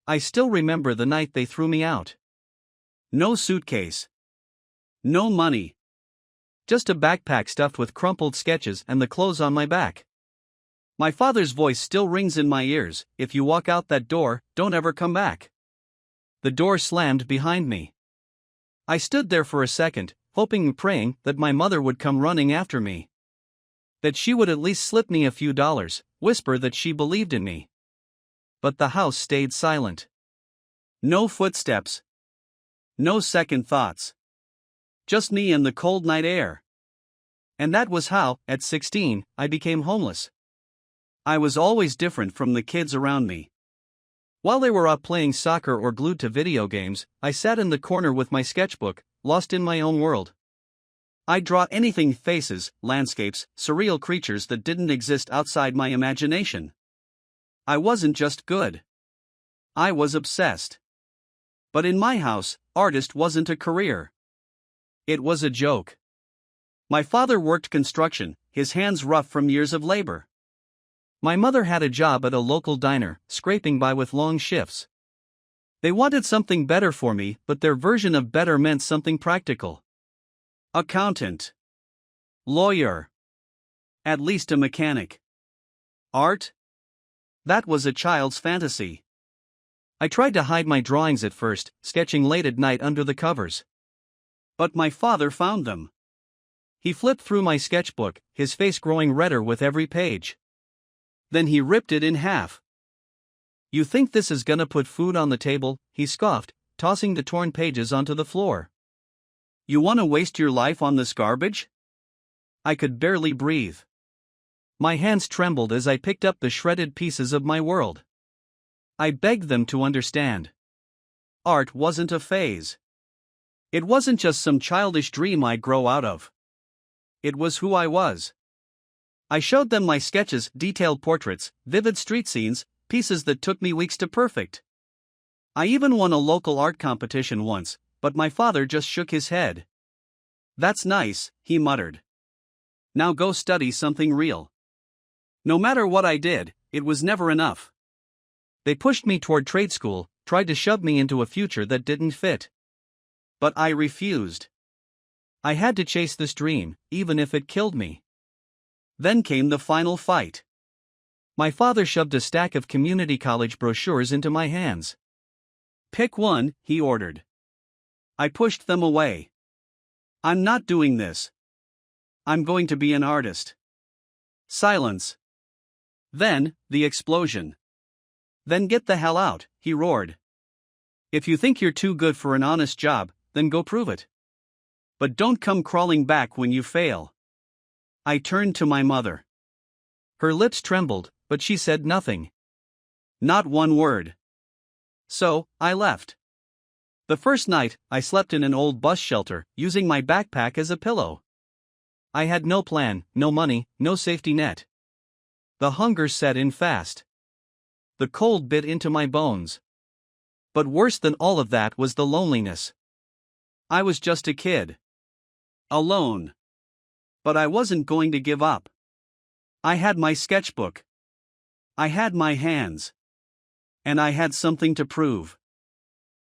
I still remember the night they threw me out. No suitcase. No money. Just a backpack stuffed with crumpled sketches and the clothes on my back. My father's voice still rings in my ears, "If you walk out that door, don't ever come back." The door slammed behind me. I stood there for a second, hoping and praying that my mother would come running after me. That she would at least slip me a few dollars, whisper that she believed in me. But the house stayed silent. No footsteps. No second thoughts. Just me and the cold night air. And that was how, at 16, I became homeless. I was always different from the kids around me. While they were up playing soccer or glued to video games, I sat in the corner with my sketchbook, lost in my own world. I'd draw anything: faces, landscapes, surreal creatures that didn't exist outside my imagination. I wasn't just good. I was obsessed. But in my house, artist wasn't a career. It was a joke. My father worked construction, his hands rough from years of labor. My mother had a job at a local diner, scraping by with long shifts. They wanted something better for me, but their version of better meant something practical. Accountant. Lawyer. At least a mechanic. Art? That was a child's fantasy. I tried to hide my drawings at first, sketching late at night under the covers. But my father found them. He flipped through my sketchbook, his face growing redder with every page. Then he ripped it in half. "You think this is gonna put food on the table?" he scoffed, tossing the torn pages onto the floor. "You wanna waste your life on this garbage?" I could barely breathe. My hands trembled as I picked up the shredded pieces of my world. I begged them to understand. Art wasn't a phase. It wasn't just some childish dream I'd grow out of. It was who I was. I showed them my sketches, detailed portraits, vivid street scenes, pieces that took me weeks to perfect. I even won a local art competition once, but my father just shook his head. "That's nice," he muttered. "Now go study something real." No matter what I did, it was never enough. They pushed me toward trade school, tried to shove me into a future that didn't fit. But I refused. I had to chase this dream, even if it killed me. Then came the final fight. My father shoved a stack of community college brochures into my hands. "Pick one," he ordered. I pushed them away. "I'm not doing this. I'm going to be an artist." Silence. Then, the explosion. "Then get the hell out," he roared. "If you think you're too good for an honest job, then go prove it. But don't come crawling back when you fail." I turned to my mother. Her lips trembled, but she said nothing. Not one word. So, I left. The first night, I slept in an old bus shelter, using my backpack as a pillow. I had no plan, no money, no safety net. The hunger set in fast. The cold bit into my bones. But worse than all of that was the loneliness. I was just a kid. Alone. But I wasn't going to give up. I had my sketchbook. I had my hands. And I had something to prove.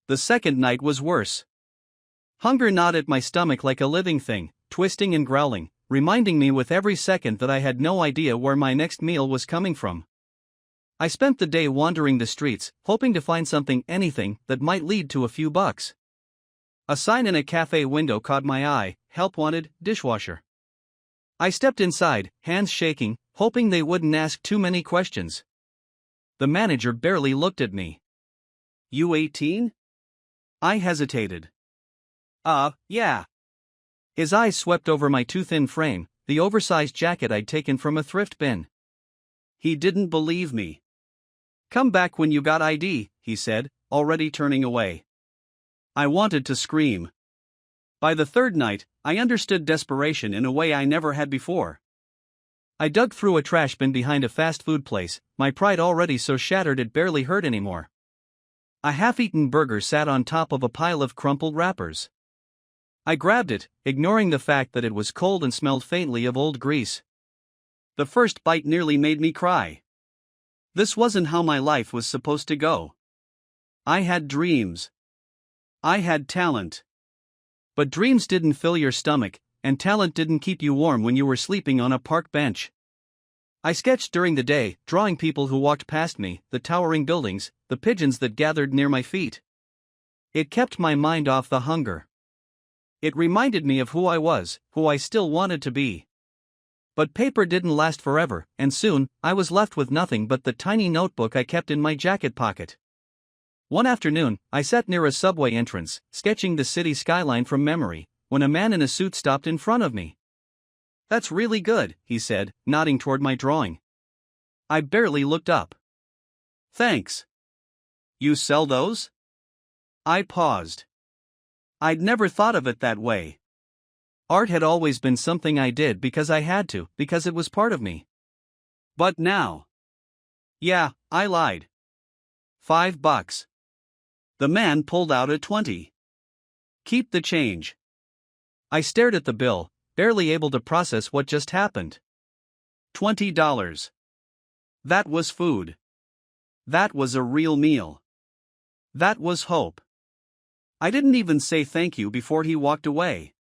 The second night was worse. Hunger gnawed at my stomach like a living thing, twisting and growling, reminding me with every second that I had no idea where my next meal was coming from. I spent the day wandering the streets, hoping to find something, anything, that might lead to a few bucks. A sign in a cafe window caught my eye: "Help wanted, dishwasher." I stepped inside, hands shaking, hoping they wouldn't ask too many questions. The manager barely looked at me. "You 18? I hesitated. Yeah." His eyes swept over my too thin frame, the oversized jacket I'd taken from a thrift bin. He didn't believe me. "Come back when you got ID," he said, already turning away. I wanted to scream. By the third night, I understood desperation in a way I never had before. I dug through a trash bin behind a fast food place, my pride already so shattered it barely hurt anymore. A half-eaten burger sat on top of a pile of crumpled wrappers. I grabbed it, ignoring the fact that it was cold and smelled faintly of old grease. The first bite nearly made me cry. This wasn't how my life was supposed to go. I had dreams. I had talent. But dreams didn't fill your stomach, and talent didn't keep you warm when you were sleeping on a park bench. I sketched during the day, drawing people who walked past me, the towering buildings, the pigeons that gathered near my feet. It kept my mind off the hunger. It reminded me of who I was, who I still wanted to be. But paper didn't last forever, and soon, I was left with nothing but the tiny notebook I kept in my jacket pocket. One afternoon, I sat near a subway entrance, sketching the city skyline from memory, when a man in a suit stopped in front of me. "That's really good," he said, nodding toward my drawing. I barely looked up. "Thanks. You sell those?" I paused. I'd never thought of it that way. Art had always been something I did because I had to, because it was part of me. But now. Yeah, I lied. $5. The man pulled out a 20. "Keep the change." I stared at the bill, barely able to process what just happened. $20. That was food. That was a real meal. That was hope. I didn't even say thank you before he walked away.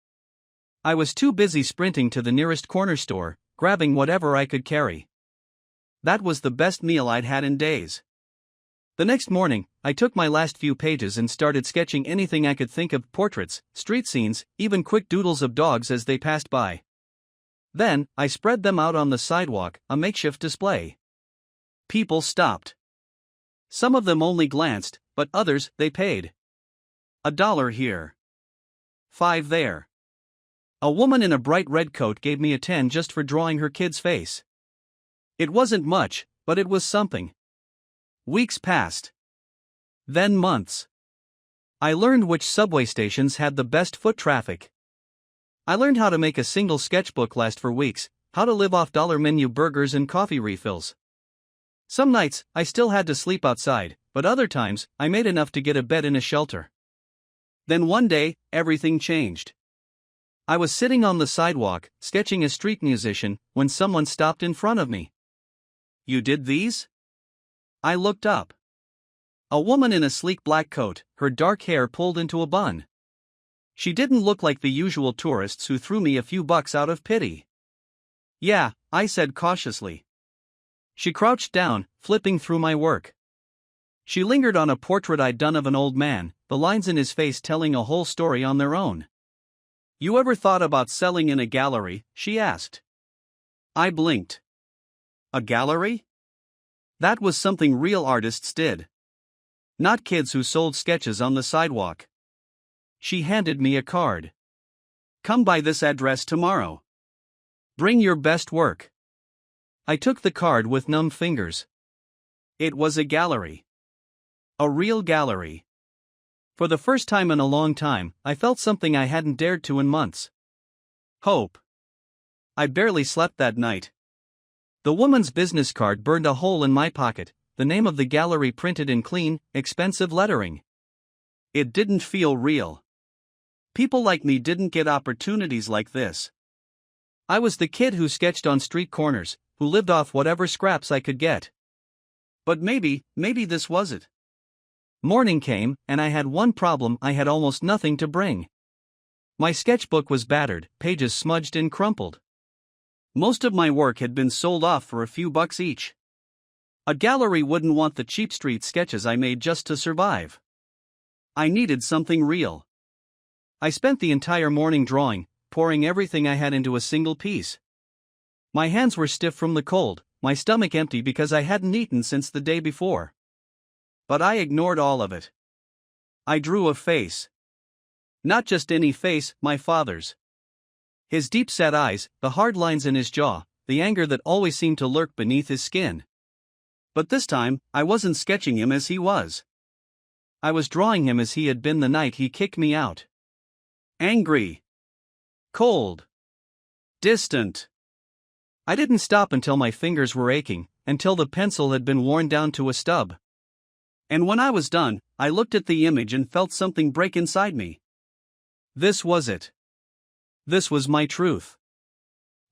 I was too busy sprinting to the nearest corner store, grabbing whatever I could carry. That was the best meal I'd had in days. The next morning, I took my last few pages and started sketching anything I could think of: portraits, street scenes, even quick doodles of dogs as they passed by. Then, I spread them out on the sidewalk, a makeshift display. People stopped. Some of them only glanced, but others, they paid. $1 here. 5 there. A woman in a bright red coat gave me a 10 just for drawing her kid's face. It wasn't much, but it was something. Weeks passed. Then months. I learned which subway stations had the best foot traffic. I learned how to make a single sketchbook last for weeks, how to live off dollar menu burgers and coffee refills. Some nights, I still had to sleep outside, but other times, I made enough to get a bed in a shelter. Then one day, everything changed. I was sitting on the sidewalk, sketching a street musician, when someone stopped in front of me. "You did these?" I looked up. A woman in a sleek black coat, her dark hair pulled into a bun. She didn't look like the usual tourists who threw me a few bucks out of pity. "Yeah," I said cautiously. She crouched down, flipping through my work. She lingered on a portrait I'd done of an old man, the lines in his face telling a whole story on their own. "You ever thought about selling in a gallery?" she asked. I blinked. A gallery? That was something real artists did. Not kids who sold sketches on the sidewalk. She handed me a card. "Come by this address tomorrow. Bring your best work." I took the card with numb fingers. It was a gallery. A real gallery. For the first time in a long time, I felt something I hadn't dared to in months. Hope. I barely slept that night. The woman's business card burned a hole in my pocket, the name of the gallery printed in clean, expensive lettering. It didn't feel real. People like me didn't get opportunities like this. I was the kid who sketched on street corners, who lived off whatever scraps I could get. But maybe this was it. Morning came, and I had one problem: I had almost nothing to bring. My sketchbook was battered, pages smudged and crumpled. Most of my work had been sold off for a few bucks each. A gallery wouldn't want the cheap street sketches I made just to survive. I needed something real. I spent the entire morning drawing, pouring everything I had into a single piece. My hands were stiff from the cold, my stomach empty because I hadn't eaten since the day before. But I ignored all of it. I drew a face. Not just any face, my father's. His deep-set eyes, the hard lines in his jaw, the anger that always seemed to lurk beneath his skin. But this time, I wasn't sketching him as he was. I was drawing him as he had been the night he kicked me out. Angry. Cold. Distant. I didn't stop until my fingers were aching, until the pencil had been worn down to a stub. And when I was done, I looked at the image and felt something break inside me. This was it. This was my truth.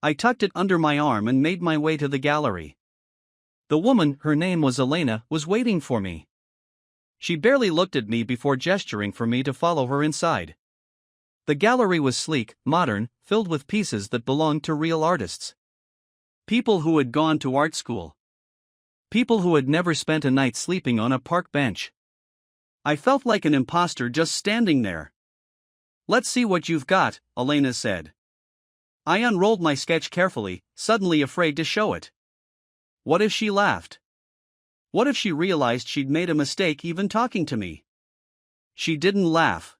I tucked it under my arm and made my way to the gallery. The woman, her name was Elena, was waiting for me. She barely looked at me before gesturing for me to follow her inside. The gallery was sleek, modern, filled with pieces that belonged to real artists. People who had gone to art school. People who had never spent a night sleeping on a park bench. I felt like an imposter just standing there. "Let's see what you've got," Elena said. I unrolled my sketch carefully, suddenly afraid to show it. What if she laughed? What if she realized she'd made a mistake even talking to me? She didn't laugh.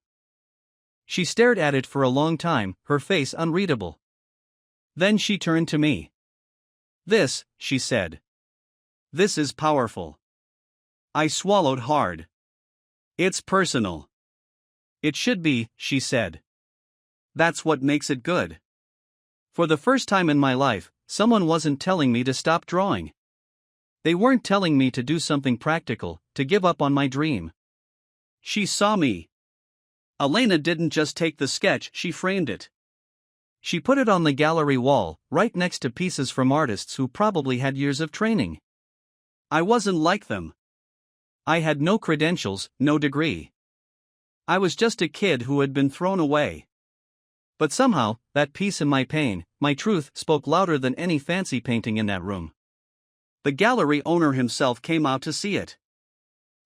She stared at it for a long time, her face unreadable. Then she turned to me. "This," she said. "This is powerful." I swallowed hard. "It's personal." "It should be," she said. "That's what makes it good." For the first time in my life, someone wasn't telling me to stop drawing. They weren't telling me to do something practical, to give up on my dream. She saw me. Elena didn't just take the sketch, she framed it. She put it on the gallery wall, right next to pieces from artists who probably had years of training. I wasn't like them. I had no credentials, no degree. I was just a kid who had been thrown away. But somehow, that peace in my pain, my truth, spoke louder than any fancy painting in that room. The gallery owner himself came out to see it.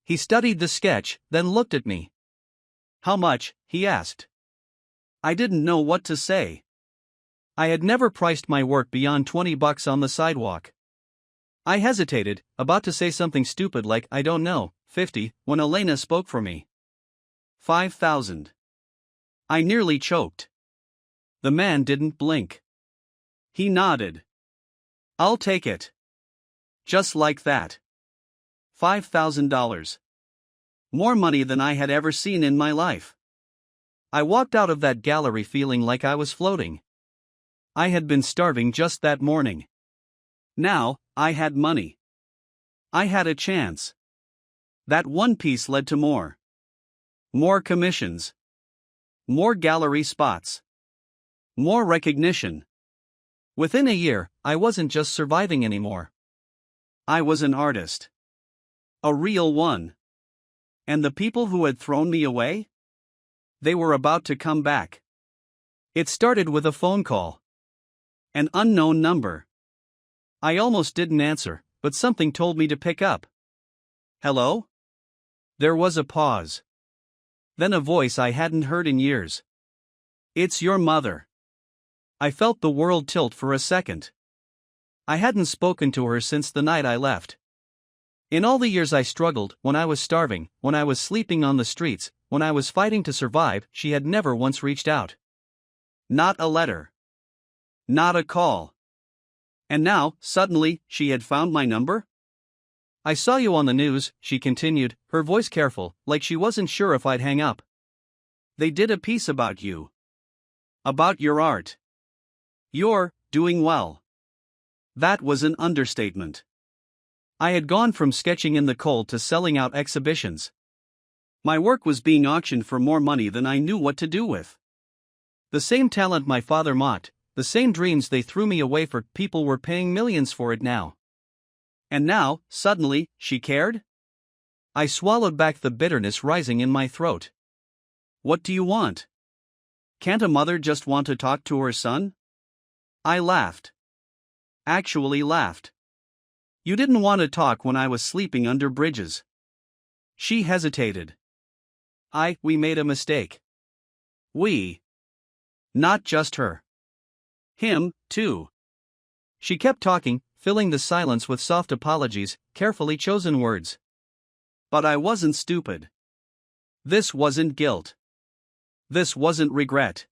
He studied the sketch, then looked at me. "How much?" he asked. I didn't know what to say. I had never priced my work beyond $20 on the sidewalk. I hesitated, about to say something stupid like "I don't know, 50, when Elena spoke for me. 5,000. I nearly choked. The man didn't blink. He nodded. "I'll take it." Just like that. $5,000. More money than I had ever seen in my life. I walked out of that gallery feeling like I was floating. I had been starving just that morning. Now, I had money. I had a chance. That one piece led to more. More commissions. More gallery spots. More recognition. Within a year, I wasn't just surviving anymore. I was an artist. A real one. And the people who had thrown me away? They were about to come back. It started with a phone call. An unknown number. I almost didn't answer, but something told me to pick up. "Hello?" There was a pause. Then a voice I hadn't heard in years. "It's your mother." I felt the world tilt for a second. I hadn't spoken to her since the night I left. In all the years I struggled, when I was starving, when I was sleeping on the streets, when I was fighting to survive, she had never once reached out. Not a letter. Not a call. And now, suddenly, she had found my number? "I saw you on the news," she continued, her voice careful, like she wasn't sure if I'd hang up. "They did a piece about you. About your art. You're doing well." That was an understatement. I had gone from sketching in the cold to selling out exhibitions. My work was being auctioned for more money than I knew what to do with. The same talent my father mocked, the same dreams they threw me away for, people were paying millions for it now. And now, suddenly, she cared? I swallowed back the bitterness rising in my throat. "What do you want? Can't a mother just want to talk to her son?" I laughed. Actually laughed. "You didn't want to talk when I was sleeping under bridges." She hesitated. We made a mistake." "We." Not just her. Him, too. She kept talking, filling the silence with soft apologies, carefully chosen words. But I wasn't stupid. This wasn't guilt. This wasn't regret.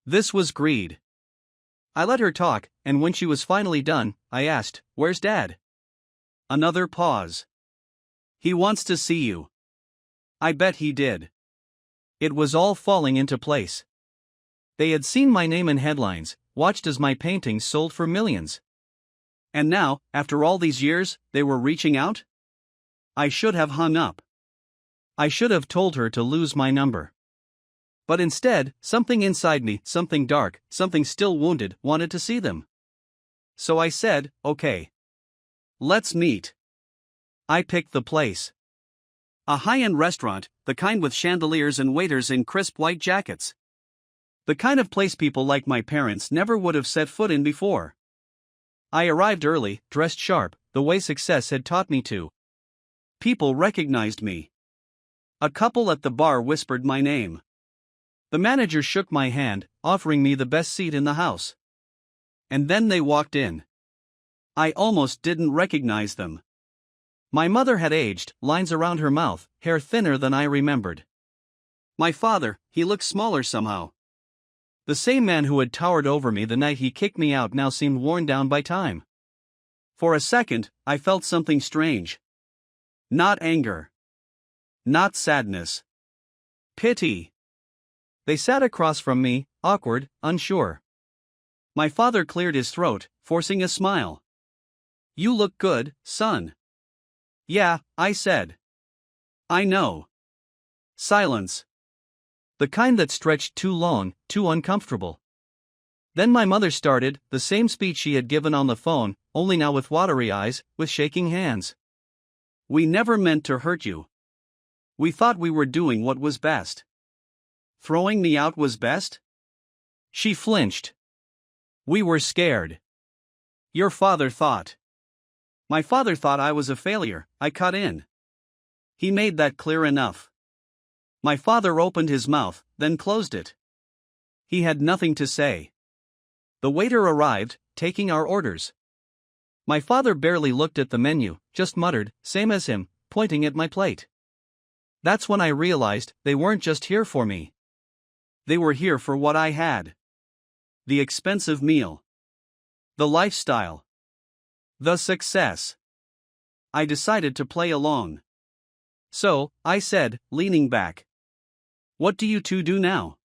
This was greed. I let her talk, and when she was finally done, I asked, "Where's Dad?" Another pause. "He wants to see you." I bet he did. It was all falling into place. They had seen my name in headlines, watched as my paintings sold for millions. And now, after all these years, they were reaching out? I should have hung up. I should have told her to lose my number. But instead, something inside me, something dark, something still wounded, wanted to see them. So I said, "Okay. Let's meet." I picked the place. A high-end restaurant, the kind with chandeliers and waiters in crisp white jackets. The kind of place people like my parents never would have set foot in before. I arrived early, dressed sharp, the way success had taught me to. People recognized me. A couple at the bar whispered my name. The manager shook my hand, offering me the best seat in the house. And then they walked in. I almost didn't recognize them. My mother had aged, lines around her mouth, hair thinner than I remembered. My father, he looked smaller somehow. The same man who had towered over me the night he kicked me out now seemed worn down by time. For a second, I felt something strange. Not anger. Not sadness. Pity. They sat across from me, awkward, unsure. My father cleared his throat, forcing a smile. "You look good, son." "Yeah," I said. "I know." Silence. The kind that stretched too long, too uncomfortable. Then my mother started, the same speech she had given on the phone, only now with watery eyes, with shaking hands. "We never meant to hurt you. We thought we were doing what was best." Throwing me out was best? She flinched. "We were scared." "Your father thought." "My father thought I was a failure," I cut in. "He made that clear enough." My father opened his mouth, then closed it. He had nothing to say. The waiter arrived, taking our orders. My father barely looked at the menu, just muttered, "Same as him," pointing at my plate. That's when I realized they weren't just here for me. They were here for what I had. The expensive meal. The lifestyle. The success. I decided to play along. "So," I said, leaning back, "what do you two do now?"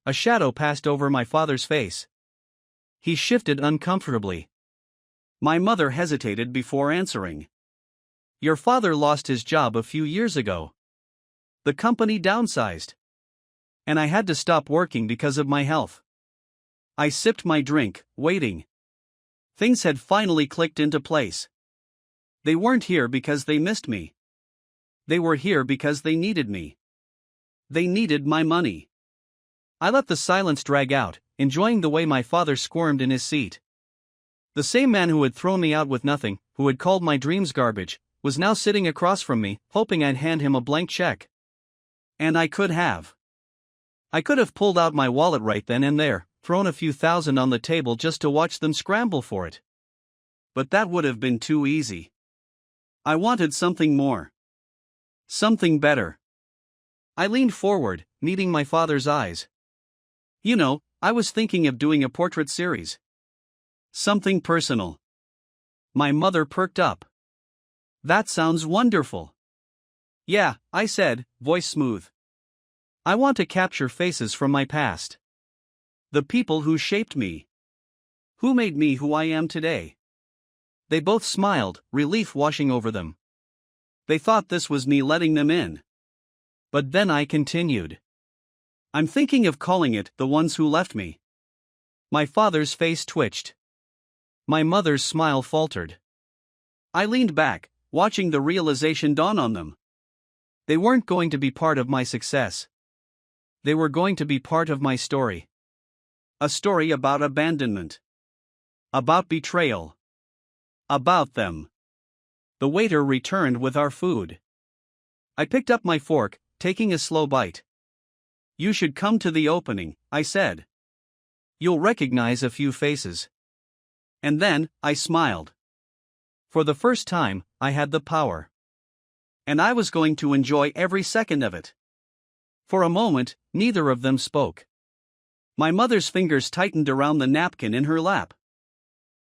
A shadow passed over my father's face. He shifted uncomfortably. My mother hesitated before answering. "Your father lost his job a few years ago. The company downsized. And I had to stop working because of my health." I sipped my drink, waiting. Things had finally clicked into place. They weren't here because they missed me. They were here because they needed me. They needed my money. I let the silence drag out, enjoying the way my father squirmed in his seat. The same man who had thrown me out with nothing, who had called my dreams garbage, was now sitting across from me, hoping I'd hand him a blank check. And I could have. I could have pulled out my wallet right then and there, thrown a few thousand on the table just to watch them scramble for it. But that would have been too easy. I wanted something more. Something better. I leaned forward, meeting my father's eyes. "You know, I was thinking of doing a portrait series. Something personal." My mother perked up. "That sounds wonderful." "Yeah," I said, voice smooth. "I want to capture faces from my past. The people who shaped me. Who made me who I am today." They both smiled, relief washing over them. They thought this was me letting them in. But then I continued. "I'm thinking of calling it The Ones Who Left Me." My father's face twitched. My mother's smile faltered. I leaned back, watching the realization dawn on them. They weren't going to be part of my success. They were going to be part of my story. A story about abandonment. About betrayal. About them. The waiter returned with our food. I picked up my fork, taking a slow bite. "You should come to the opening," I said. "You'll recognize a few faces." And then, I smiled. For the first time, I had the power. And I was going to enjoy every second of it. For a moment, neither of them spoke. My mother's fingers tightened around the napkin in her lap.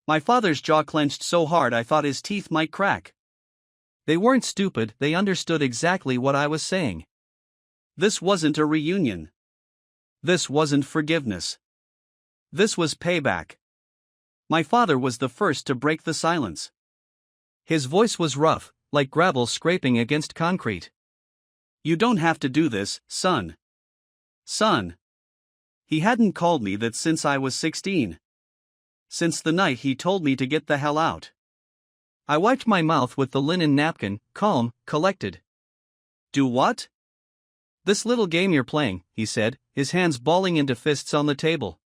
My father's jaw clenched so hard I thought his teeth might crack. They weren't stupid, they understood exactly what I was saying. This wasn't a reunion. This wasn't forgiveness. This was payback. My father was the first to break the silence. His voice was rough, like gravel scraping against concrete. "You don't have to do this, son." Son. He hadn't called me that since I was 16. Since the night he told me to get the hell out. I wiped my mouth with the linen napkin, calm, collected. Do what? This little game you're playing, he said, his hands balling into fists on the table.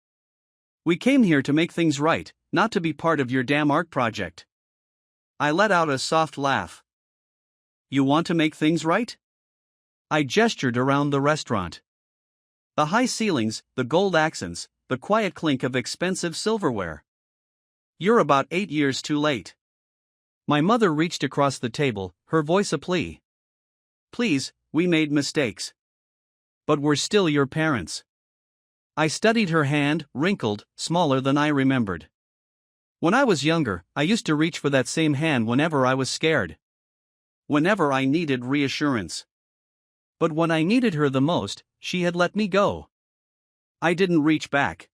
We came here to make things right, not to be part of your damn art project. I let out a soft laugh. You want to make things right? I gestured around the restaurant. The high ceilings, the gold accents, the quiet clink of expensive silverware. You're about 8 years too late. My mother reached across the table, her voice a plea. Please, we made mistakes. But we're still your parents. I studied her hand, wrinkled, smaller than I remembered. When I was younger, I used to reach for that same hand whenever I was scared. Whenever I needed reassurance. But when I needed her the most, she had let me go. I didn't reach back.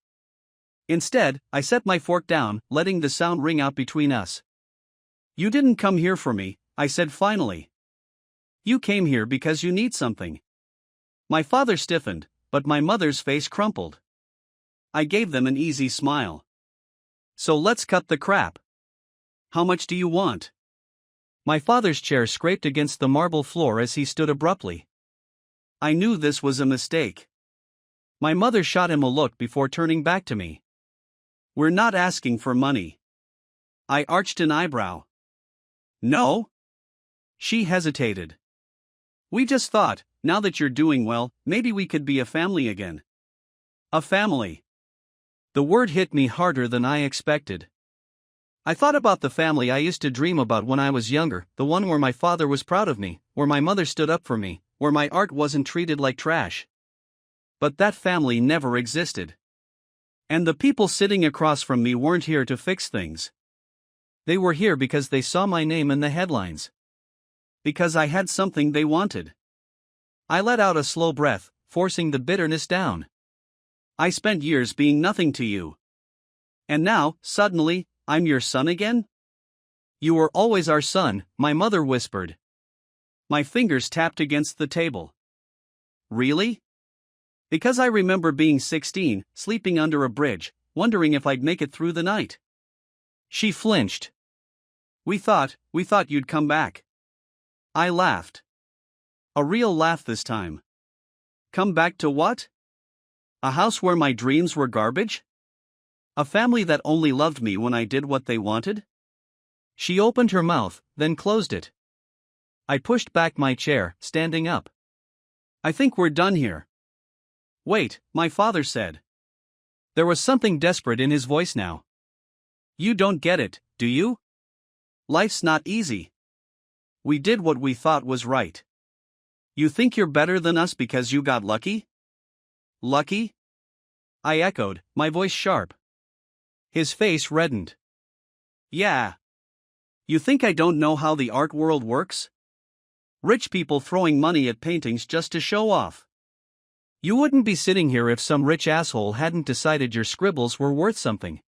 Instead, I set my fork down, letting the sound ring out between us. You didn't come here for me, I said finally. You came here because you need something. My father stiffened, but my mother's face crumpled. I gave them an easy smile. So let's cut the crap. How much do you want? My father's chair scraped against the marble floor as he stood abruptly. I knew this was a mistake. My mother shot him a look before turning back to me. We're not asking for money. I arched an eyebrow. No? She hesitated. We just thought, now that you're doing well, maybe we could be a family again. A family. The word hit me harder than I expected. I thought about the family I used to dream about when I was younger, the one where my father was proud of me, where my mother stood up for me, where my art wasn't treated like trash. But that family never existed. And the people sitting across from me weren't here to fix things. They were here because they saw my name in the headlines. Because I had something they wanted. I let out a slow breath, forcing the bitterness down. I spent years being nothing to you. And now, suddenly, I'm your son again? You were always our son, my mother whispered. My fingers tapped against the table. Really? Because I remember being 16, sleeping under a bridge, wondering if I'd make it through the night. She flinched. We thought you'd come back. I laughed. A real laugh this time. Come back to what? A house where my dreams were garbage? A family that only loved me when I did what they wanted? She opened her mouth, then closed it. I pushed back my chair, standing up. I think we're done here. Wait, my father said. There was something desperate in his voice now. You don't get it, do you? Life's not easy. We did what we thought was right. You think you're better than us because you got lucky? Lucky? I echoed, my voice sharp. His face reddened. Yeah. You think I don't know how the art world works? Rich people throwing money at paintings just to show off. You wouldn't be sitting here if some rich asshole hadn't decided your scribbles were worth something.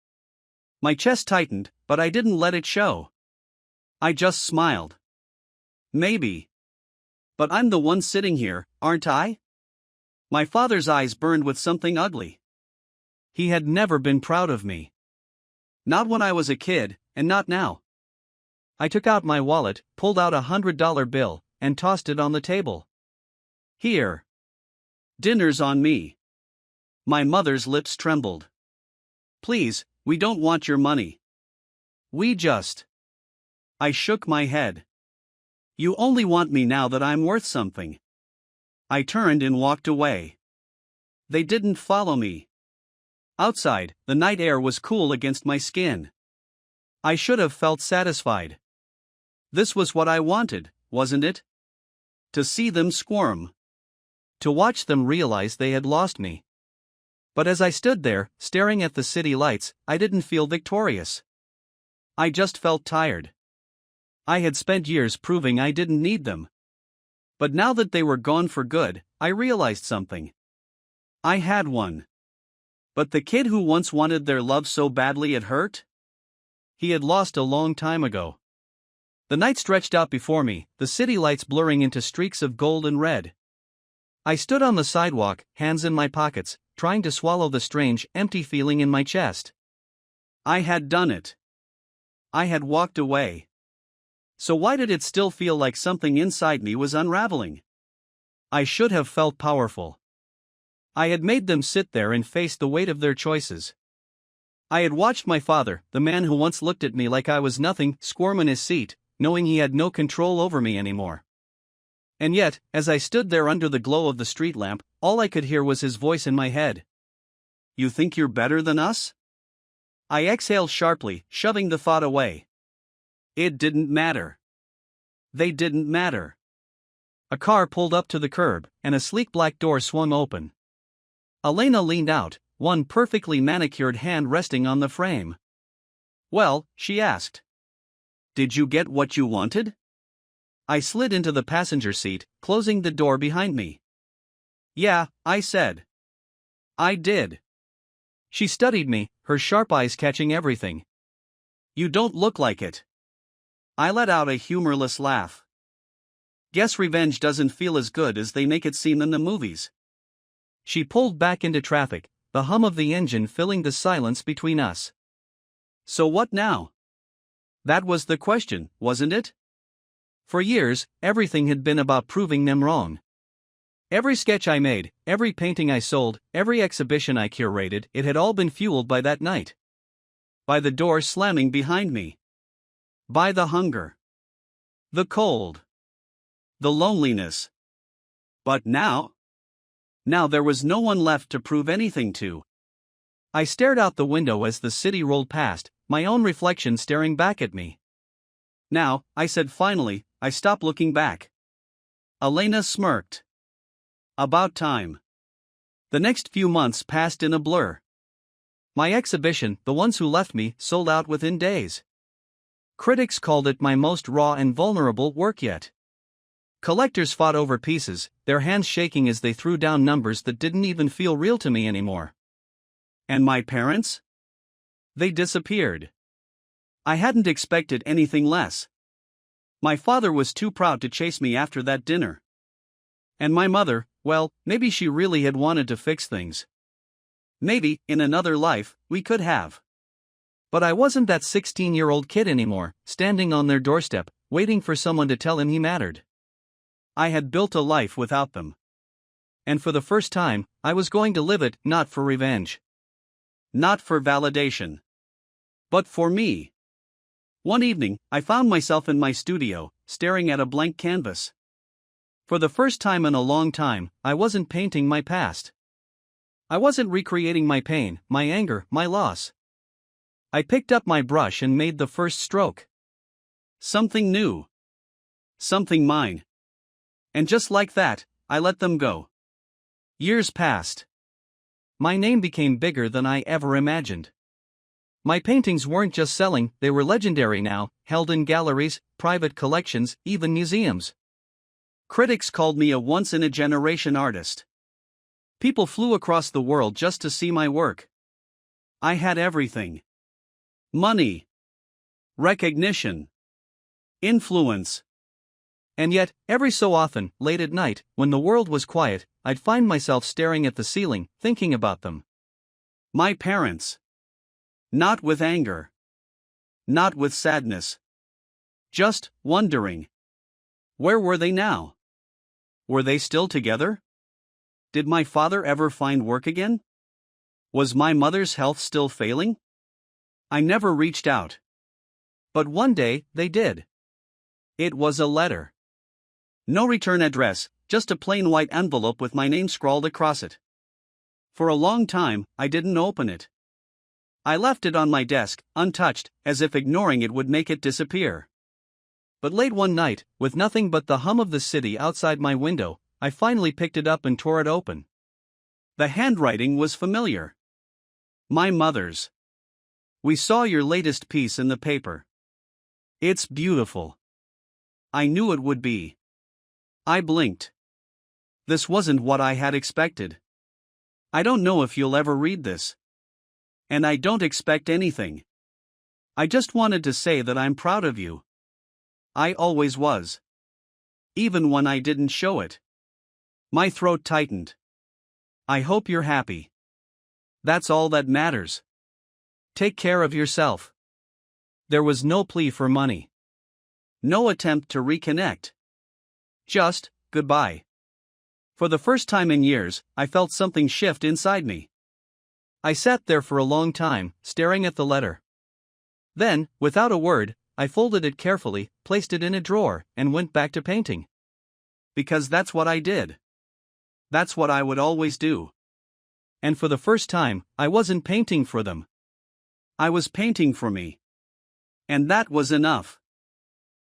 My chest tightened, but I didn't let it show. I just smiled. Maybe. But I'm the one sitting here, aren't I? My father's eyes burned with something ugly. He had never been proud of me. Not when I was a kid, and not now. I took out my wallet, pulled out $100 bill, and tossed it on the table. Here. Dinner's on me. My mother's lips trembled. Please, we don't want your money. We just. I shook my head. You only want me now that I'm worth something. I turned and walked away. They didn't follow me. Outside, the night air was cool against my skin. I should have felt satisfied. This was what I wanted, wasn't it? To see them squirm. To watch them realize they had lost me. But as I stood there, staring at the city lights, I didn't feel victorious. I just felt tired. I had spent years proving I didn't need them. But now that they were gone for good, I realized something. I had one. But the kid who once wanted their love so badly it hurt? He had lost a long time ago. The night stretched out before me, the city lights blurring into streaks of gold and red. I stood on the sidewalk, hands in my pockets, trying to swallow the strange, empty feeling in my chest. I had done it. I had walked away. So why did it still feel like something inside me was unraveling? I should have felt powerful. I had made them sit there and face the weight of their choices. I had watched my father, the man who once looked at me like I was nothing, squirm in his seat, knowing he had no control over me anymore. And yet, as I stood there under the glow of the street lamp, all I could hear was his voice in my head. "You think you're better than us?" I exhaled sharply, shoving the thought away. It didn't matter. They didn't matter. A car pulled up to the curb, and a sleek black door swung open. Elena leaned out, one perfectly manicured hand resting on the frame. "Well," she asked. "Did you get what you wanted?" I slid into the passenger seat, closing the door behind me. "Yeah," I said. "I did." She studied me, her sharp eyes catching everything. "You don't look like it." I let out a humorless laugh. "Guess revenge doesn't feel as good as they make it seem in the movies." She pulled back into traffic, the hum of the engine filling the silence between us. "So what now?" That was the question, wasn't it? For years, everything had been about proving them wrong. Every sketch I made, every painting I sold, every exhibition I curated, it had all been fueled by that night. By the door slamming behind me. By the hunger. The cold. The loneliness. But now? Now there was no one left to prove anything to. I stared out the window as the city rolled past, my own reflection staring back at me. "Now," I said finally, "I stop looking back." Elena smirked. About time. The next few months passed in a blur. My exhibition, The Ones Who Left Me, sold out within days. Critics called it my most raw and vulnerable work yet. Collectors fought over pieces, their hands shaking as they threw down numbers that didn't even feel real to me anymore. And my parents? They disappeared. I hadn't expected anything less. My father was too proud to chase me after that dinner. And my mother, well, maybe she really had wanted to fix things. Maybe, in another life, we could have. But I wasn't that 16-year-old kid anymore, standing on their doorstep, waiting for someone to tell him he mattered. I had built a life without them. And for the first time, I was going to live it, not for revenge. Not for validation. But for me. One evening, I found myself in my studio, staring at a blank canvas. For the first time in a long time, I wasn't painting my past. I wasn't recreating my pain, my anger, my loss. I picked up my brush and made the first stroke. Something new. Something mine. And just like that, I let them go. Years passed. My name became bigger than I ever imagined. My paintings weren't just selling, they were legendary now, held in galleries, private collections, even museums. Critics called me a once-in-a-generation artist. People flew across the world just to see my work. I had everything. Money. Recognition. Influence. And yet, every so often, late at night, when the world was quiet, I'd find myself staring at the ceiling, thinking about them. My parents. Not with anger. Not with sadness. Just wondering. Where were they now? Were they still together? Did my father ever find work again? Was my mother's health still failing? I never reached out. But one day, they did. It was a letter. No return address, just a plain white envelope with my name scrawled across it. For a long time, I didn't open it. I left it on my desk, untouched, as if ignoring it would make it disappear. But late one night, with nothing but the hum of the city outside my window, I finally picked it up and tore it open. The handwriting was familiar. My mother's. "We saw your latest piece in the paper. It's beautiful." I knew it would be. I blinked. This wasn't what I had expected. "I don't know if you'll ever read this. And I don't expect anything. I just wanted to say that I'm proud of you. I always was. Even when I didn't show it." My throat tightened. "I hope you're happy. That's all that matters. Take care of yourself." There was no plea for money. No attempt to reconnect. Just, goodbye. For the first time in years, I felt something shift inside me. I sat there for a long time, staring at the letter. Then, without a word, I folded it carefully, placed it in a drawer, and went back to painting. Because that's what I did. That's what I would always do. And for the first time, I wasn't painting for them. I was painting for me. And that was enough.